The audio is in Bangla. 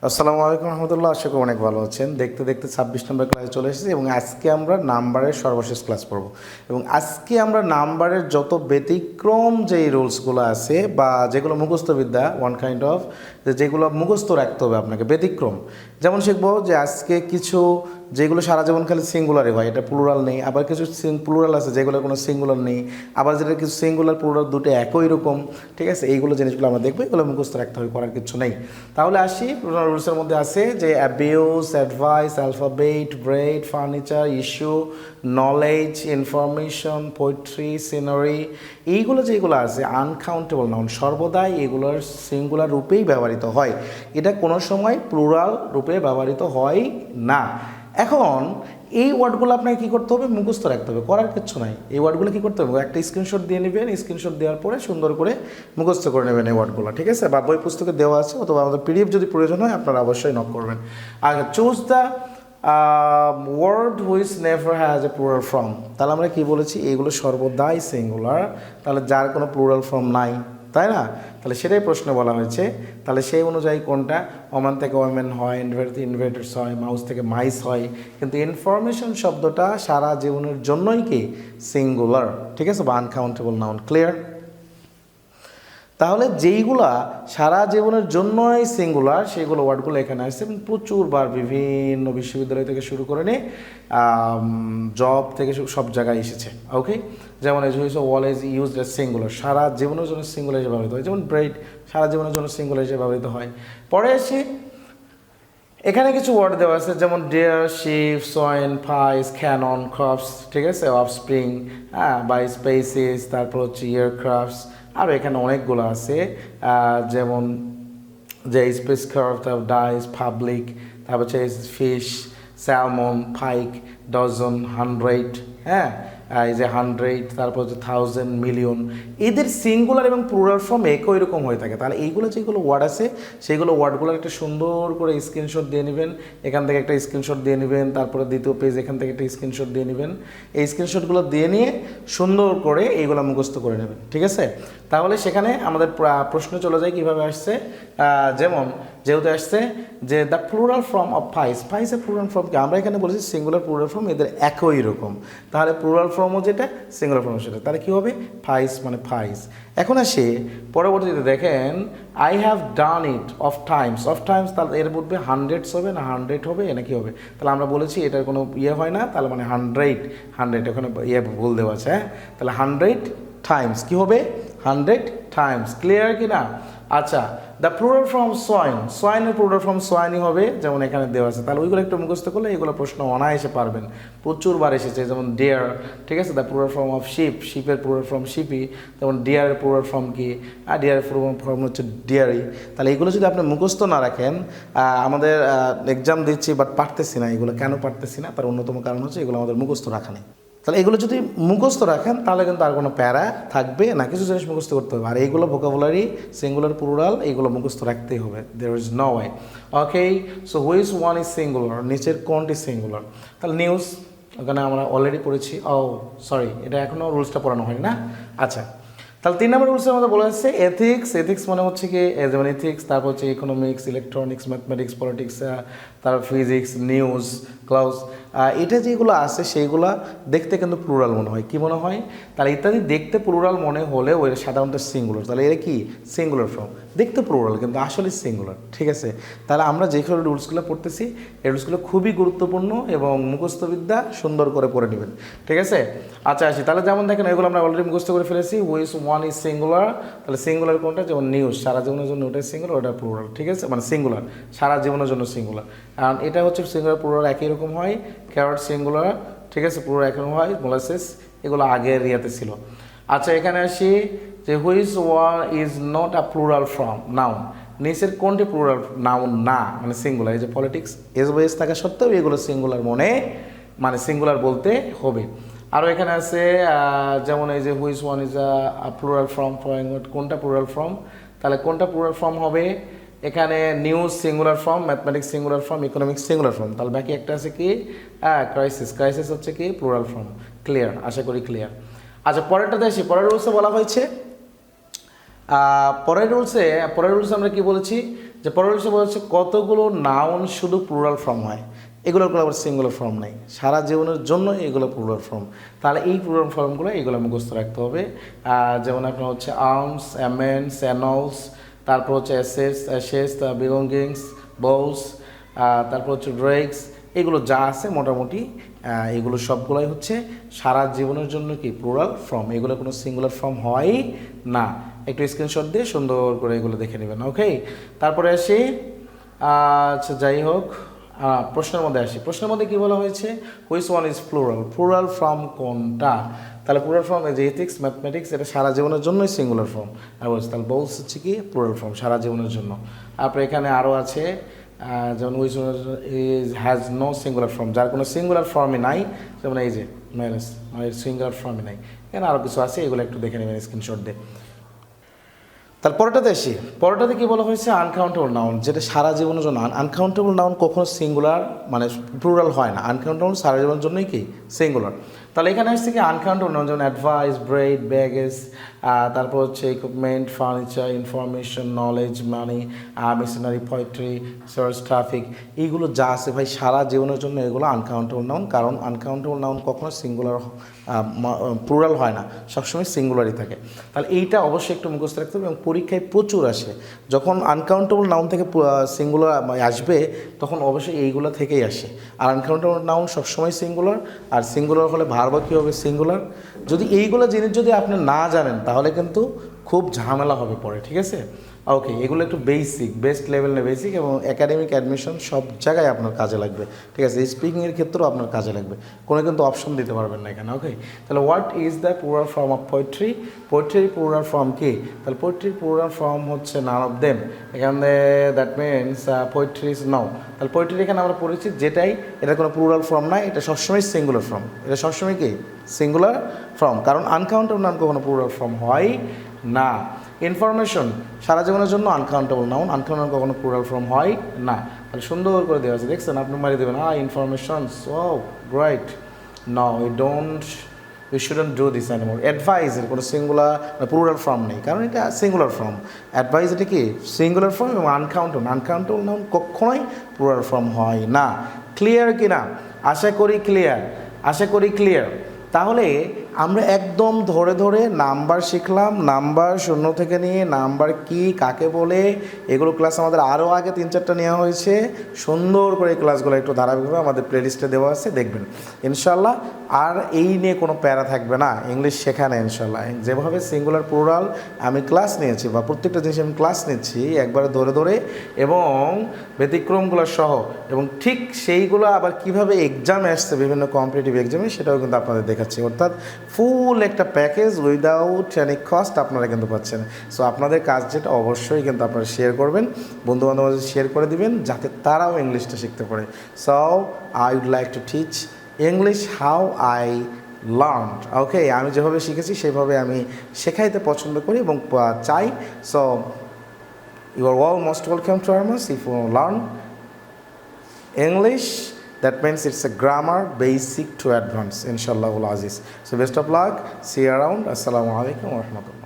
আসসালামু আলাইকুম রহমতুল্লাহ। আশা করি অনেক ভালো আছেন। দেখতে দেখতে 26 নম্বর ক্লাসে চলে এসেছি এবং আজকে আমরা নাম্বারের সর্বশেষ ক্লাস পড়ব এবং আজকে আমরা নাম্বারের যত ব্যতিক্রম যেই রুলসগুলো আছে বা যেগুলো মুখস্থবিদ্যা ওয়ান কাইন্ড অফ যেগুলো মুখস্থ রাখতে হবে আপনাকে ব্যতিক্রম, যেমন শিখবো যে আজকে কিছু যেগুলো সারা জীবন খালি সিঙ্গুলারই হয়, এটা প্লুরাল নেই, আবার কিছু প্লুরাল আছে যেগুলো কোনো সিঙ্গুলার নেই, আবার যেটা কিছু সিঙ্গুলার প্লুরাল দুটো একই রকম। ঠিক আছে, এইগুলো জিনিসগুলো আমরা দেখবো, এগুলো মুখস্থ রাখতে হবে, করার কিছু নেই। তাহলে আসি, রুলসের মধ্যে আছে যে abuse, advice, alphabet, bread, furniture, issue, knowledge, information, poetry, scenery, এইগুলো যেগুলো আছে আনকাউন্টেবল নাউন, সর্বদাই এগুলোর সিঙ্গুলার রূপেই ব্যবহৃত হয়, এটা কোনো সময় প্লুরাল রূপে ব্যবহৃত হয় না। এখন এই ওয়ার্ডগুলো আপনাকে কী করতে হবে? মুখস্থ রাখতে হবে, করার কিচ্ছু নাই। এই ওয়ার্ডগুলো কী করতে হবে? একটা স্ক্রিনশট দিয়ে নেবেন, স্ক্রিনশট দেওয়ার পরে সুন্দর করে মুখস্থ করে নেবেন এই ওয়ার্ডগুলো। ঠিক আছে, বা বই পুস্তকে দেওয়া আছে অথবা আমাদের পিডিএফ যদি প্রয়োজন হয় আপনারা অবশ্যই নক করবেন। আর choose the word which never has a plural form. তাহলে আমরা কী বলেছি? এইগুলো সর্বদাই সিঙ্গুলার, তাহলে যার কোনো প্লুরাল ফর্ম নাই, তাই না? তাহলে সেটাই প্রশ্ন বলা হয়েছে। তাহলে সেই অনুযায়ী কোনটা? ওমান থেকে ওমেন হয়, ইনভার্ট ইনভার্টার্স হয়, মাউস থেকে মাইস হয়, কিন্তু ইনফরমেশন শব্দটা সারা জীবনের জন্যই কি সিঙ্গুলার। ঠিক আছে, বা আনকাউন্টেবল নাউন। ক্লিয়ার? তাহলে যেইগুলা সারা জীবনের জন্যই সিঙ্গুলার সেইগুলো ওয়ার্ডগুলো এখানে আসছে এবং প্রচুরবার বিভিন্ন বিশ্ববিদ্যালয় থেকে শুরু করে নিয়ে জব থেকে সব জায়গায় এসেছে। ওকে, যেমন এই হয়েছে wall is used as singular, সারা জীবনের জন্য সিঙ্গুলার হিসেবে ব্যবহৃত হয়। যেমন ব্রেড সারা জীবনের জন্য সিঙ্গুলার হিসেবে ব্যবহৃত হয়। পরে আসি, এখানে কিছু ওয়ার্ড দেওয়া আছে যেমন deer, sheep, swine, fish, cannon, crops, ঠিক আছে, অফ স্প্রিং, বাই স্পেসিস, তারপর হচ্ছে এয়ারক্রাফটস, আর এখানে অনেকগুলো আছে যেমন যে স্পেস ক্রাফট, তারপর ডাইস, পাবলিক, তারপর হচ্ছে ফিশ, স্যালমন, পাইক, ডজন, 100, হ্যাঁ, এই যে 100, তারপর হচ্ছে 1000, মিলিয়ন, এদের সিঙ্গুলার এবং প্লুরাল ফর্ম একই রকম হয়ে থাকে। তাহলে এইগুলো যেগুলো ওয়ার্ড আছে সেইগুলো ওয়ার্ডগুলো একটা সুন্দর করে স্ক্রিনশট দিয়ে নেবেন, এখান থেকে একটা স্ক্রিনশট দিয়ে নেবেন, তারপরে দ্বিতীয় পেজ এখান থেকে একটা স্ক্রিনশট দিয়ে নেবেন। এই স্ক্রিনশটগুলো দিয়ে নিয়ে সুন্দর করে এইগুলো মুখস্থ করে নেবেন। ঠিক আছে, তাহলে সেখানে আমাদের প্রশ্ন চলে যায় কীভাবে আসছে। যেমন যেহেতু আসছে যে the plural form of fish, ফাইসের প্লুরাল ফর্ম কি? আমরা এখানে বলেছি সিঙ্গুলার প্লুরাল ফর্ম এদের একই রকম, তাহলে প্লুরাল ফর্মও যেটা সিঙ্গুলার ফর্মও সেটা, তাহলে কী হবে? ফাইস মানে ফাইস। এখন আসে পরবর্তীতে, দেখেন I have done it off Times, of Times, তাহলে এর মধ্যে হান্ড্রেডস হবে না 100 হবে না কি হবে? তাহলে আমরা বলেছি এটার কোনো ইয়ে হয় না, তাহলে মানে 100 ওখানে ইয়ে ভুল দেওয়া আছে। হ্যাঁ, তাহলে 100 টাইমস কী হবে? 100 টাইমস। ক্লিয়ার কি না? আচ্ছা, দ্য প্লুরাল ফর্ম সোয়াইন, সোয়াইনের প্লুরাল ফর্ম সোয়াইনই হবে, যেমন এখানে দেওয়া আছে। তাহলে ওইগুলো একটু মুখস্থ করলে এগুলো প্রশ্ন অনায়াসে পারবেন, প্রচুরবার এসেছে। যেমন ডিয়ার, ঠিক আছে, the plural form of sheep, শিপের প্লুরাল ফর্ম শিপি, যেমন ডিয়ারের প্লুরাল ফর্ম কি? আর ডিয়ারের প্লুরাল ফর্ম হচ্ছে ডিয়ারি। তাহলে এগুলো যদি আপনি মুখস্থ না রাখেন, আমাদের এক্সাম দিচ্ছি বাট পারতেছি না, এগুলো কেন পারতেছি না? তার অন্যতম কারণ হচ্ছে এগুলো আমাদের মুখস্থ রাখা নেই। তাহলে এগুলো যদি মুখস্থ রাখেন তাহলে কিন্তু আর কোনো প্যারা থাকবে না, কিছু জিনিস মুখস্থ করতে হবে। আর এইগুলো ভোকাবুলারি, সিঙ্গুলার, প্লুরাল, এইগুলো মুখস্থ রাখতেই হবে। There is no way. Okay, so which one is singular, নিচের কোনটি সিঙ্গুলার? তাহলে নিউজ, ওখানে আমরা অলরেডি পড়েছি। ও সরি, এটা এখনও রুলসটা পড়ানো হয় না। আচ্ছা, তাহলে 3 নম্বর রুলসের মধ্যে বলা হচ্ছে এথিক্স, এথিক্স মানে হচ্ছে কি, যেমন এথিক্স, তারপর হচ্ছে ইকোনমিক্স, ইলেকট্রনিক্স, ম্যাথমেটিক্স, পলিটিক্স, তারপর ফিজিক্স, নিউজ, ক্লাউস, এটা যেগুলো আছে সেইগুলো দেখতে কিন্তু প্লুরাল মনে হয়। কি মনে হয়? তাহলে ইত্যাদি দেখতে প্লুরাল মনে হলে ওই সাধারণত সিঙ্গুলার, তাহলে এরা কি সিঙ্গুলার ফর্ম, দেখতে প্লুরাল কিন্তু আসলে সিঙ্গুলার। ঠিক আছে, তাহলে আমরা যেগুলো রুলসগুলো পড়তেছি এই রুলসগুলো খুবই গুরুত্বপূর্ণ এবং মুখস্থবিদ্যা সুন্দর করে পড়ে নেবেন। ঠিক আছে, আচ্ছা আসি, তাহলে যেমন দেখেন এগুলো আমরা অলরেডি মুখস্থ করে ফেলেছি। হুইচ ওয়ান ইজ সিঙ্গুলার, তাহলে সিঙ্গুলার কোনটা? যেমন নিউজ, সারা জীবনের জন্য ওটা সিঙ্গুলার, ওটা প্লুরাল। ঠিক আছে, মানে সিঙ্গুলার, সারা জীবনের জন্য সিঙ্গুলার। কারণ এটা হচ্ছে সিঙ্গুলার প্লুরাল একই রকম হয়। ক্যারট সিঙ্গুলার, ঠিক আছে, প্লুরাল একই রকম হয়। মোলাসেস এগুলো আগের ইয়াতে ছিল। আচ্ছা, এখানে আসি যে which one is not a plural form noun, নিচের কোনটি প্লুরাল নাউন না, মানে সিঙ্গুলার? এই যে পলিটিক্স, এস বা এস থাকা সত্ত্বেও এগুলো সিঙ্গুলার মানে সিঙ্গুলার বলতে হবে। আরও এখানে আছে যেমন এই যে which one is a plural form, কোনটা প্লুরাল ফর্ম? তাহলে কোনটা প্লুরাল ফর্ম হবে? এখানে news singular form, mathematics singular form, economics singular form. তাহলে বাকি একটা আছে কি? ক্রাইসিস, ক্রাইসিস হচ্ছে কি প্লুরাল ফর্ম। ক্লিয়ার? আশা করি ক্লিয়ার। আচ্ছা, পরেরটাতে আসি। পরের রুলসে বলা হয়েছে পরের রুলসে আমরা কি বলেছি যে পরের বিষয় হচ্ছে কতগুলো নাউন শুধু প্লুরাল ফর্ম হয়, এগুলোর কোনো আবার সিঙ্গুলার ফর্ম নেই, সারা জীবনের জন্য এগুলো প্লুরাল ফর্ম। তাহলে এই প্লুরাল ফর্মগুলো এগুলো মুখস্থ রাখতে হবে। যেমন আপনার হচ্ছে আর্মস, অ্যামেন্স, অ্যানলস, তারপর হচ্ছে অ্যাসেটস, অ্যাশেস, বিলঙ্গিংস, বোলস, তারপর হচ্ছে ড্রেগস, এগুলো যা আছে মোটামুটি এগুলো সবগুলোই হচ্ছে সারা জীবনের জন্য কি প্লুরাল ফর্ম, এগুলো কোনো সিঙ্গুলার ফর্ম হয় না। একটু স্ক্রিনশট দিয়ে সুন্দর করে এগুলো দেখে নেবেন। ওকে, তারপরে আসি আচ্ছা যাই হোক, প্রশ্নের মধ্যে আসি। প্রশ্নের মধ্যে কী বলা হয়েছে, which one is plural, plural form কোনটা? তাহলে প্লুরাল ফর্ম যে এথিক্স, ম্যাথমেটিক্স, এটা সারা জীবনের জন্যই সিঙ্গুলার ফর্ম। আর বলছে তাহলে বোলস হচ্ছে কি প্লুরাল ফর্ম সারা জীবনের জন্য। তারপরে এখানে আরও আছে যেমন which is has no singular form, যার কোনো সিঙ্গুলার ফর্মই নাই, যেমন এই যে ম্যারেজ, মানে সিঙ্গুলার ফর্মই নাই। এখানে আরও কিছু আছে, এগুলো একটু দেখে নেবেন স্ক্রিনশট দিয়ে। তার পরেরটাতে আসি। পরেরটাতে কী বলা হয়েছে, আনকাউন্টেবল নাউন, যেটা সারা জীবনের জন্য। আনকাউন্টেবল নাউন কখনো সিঙ্গুলার মানে প্লুরাল হয় না, আনকাউন্টেবল সারা জীবনের জন্যই কি সিঙ্গুলার। তাহলে এখানে আসছে কি আনকাউন্টেবল নাউন, যেমন অ্যাডভাইস, ব্রেড, ব্যাগেজ, তারপর হচ্ছে ইকুইপমেন্ট, ফার্নিচার, ইনফরমেশন, নলেজ, মানি, মেশিনারি, পোয়েট্রি, সার্চ, ট্রাফিক, এইগুলো যা আছে ভাই সারা জীবনের জন্য এগুলো আনকাউন্টেবল নাউন। কারণ আনকাউন্টেবল নাউন কখনো সিঙ্গুলার প্লুরাল হয় না, সবসময় সিঙ্গুলারই থাকে। তাহলে এইটা অবশ্যই একটু মুখস্থ রাখতে হবে এবং পরীক্ষায় প্রচুর আসে। যখন আনকাউন্টেবল নাউন থেকে সিঙ্গুলার আসবে তখন অবশ্যই এইগুলো থেকেই আসে। আর আনকাউন্টেবল নাউন সবসময় সিঙ্গুলার, আর সিঙ্গুলার হলে ভার্বও কী হবে সিঙ্গুলার। যদি এইগুলো জিনিস যদি আপনি না জানেন তাহলে কিন্তু খুব ঝামেলা হবে পরে, ঠিক আছে? ওকে, এগুলো একটু বেসিক, বেস্ট লেভেলের বেসিক, এবং একাডেমিক অ্যাডমিশন সব জায়গায় আপনার কাজে লাগবে, ঠিক আছে? স্পিকিংয়ের ক্ষেত্রেও আপনার কাজে লাগবে, কোনো কিন্তু অপশন দিতে পারবেন না এখানে। ওকে, তাহলে what is the plural form of poetry? পোয়েট্রির প্লুরাল ফর্ম কি? তাহলে পোয়েট্রির প্লুরাল ফর্ম হচ্ছে নান অফ দেম। এখানে that means poetry is noun. তাহলে পোয়েট্রি এখানে আমরা পড়েছি যেটাই, এটা কোনো প্লুরাল ফর্ম না, এটা সবসময় সিঙ্গুলার ফর্ম, এটা সবসময় কি সিঙ্গুলার ফর্ম, কারণ আনকাউন্টেবল নাউন কখনো প্লুরাল ফর্ম হয় না। ইনফরমেশন সারা জীবনের জন্য আনকাউন্টেবল নাউন, আনকাউন্টেবল কখনো প্লুরাল ফর্ম হয় না। তাহলে সুন্দর করে দেওয়া আছে, দেখছেন? আপনি মারিয়ে দেবেন information, so great. No we don't, we shouldn't do this anymore. অ্যাডভাইসের কোনো সিঙ্গুলার প্লুরাল ফর্ম নেই, কারণ এটা সিঙ্গুলার ফর্ম। অ্যাডভাইস এটা কি সিঙ্গুলার ফর্ম, এবং আনকাউন্টেবল নাউন কখনোই প্লুরাল ফর্ম হয় না। ক্লিয়ার কি না? আশা করি ক্লিয়ার, আশা করি ক্লিয়ার। তাহলে আমরা একদম ধরে ধরে নাম্বার শিখলাম, নাম্বার শূন্য থেকে নিয়ে নাম্বার কি কাকে বলে, এগুলো ক্লাস আমাদের আরও আগে 3-4টা নেওয়া হয়েছে। সুন্দর করে এই ক্লাসগুলো একটু ধারাবাহিকভাবে আমাদের প্লেলিস্টে দেওয়া আছে, দেখবেন ইনশাল্লাহ। আর এই নিয়ে কোনো প্যারা থাকবে না, ইংলিশ শেখানো ইনশাল্লাহ। যেভাবে সিঙ্গুলার প্লুরাল আমি ক্লাস নিয়েছি, বা প্রত্যেকটা জিনিস আমি ক্লাস নিচ্ছি একবারে ধরে ধরে এবং ব্যতিক্রমগুলো সহ, এবং ঠিক সেইগুলো আবার কীভাবে এক্সামে আসছে বিভিন্ন কম্পিটিটিভ এক্সামে, সেটাও কিন্তু আপনাদের দেখাচ্ছি। অর্থাৎ ফুল একটা প্যাকেজ উইদাউট এনি কস্ট আপনারা কিন্তু পাচ্ছেন। সো আপনাদের কাজ যেটা, অবশ্যই কিন্তু আপনারা শেয়ার করবেন, বন্ধুবান্ধবদের শেয়ার করে দিবেন, যাতে তারাও ইংলিশটা শিখতে পারে। So I would like to teach English how I learn. Okay, আমি যেভাবে শিখেছি সেভাবে আমি শেখাইতে পছন্দ করি এবং চাই। So you are all most welcome to our if you learn English. That means it's a grammar basic to advanced, inshallah ul aziz. So best of luck, see you around. Assalamu alaikum wa rahmatullah.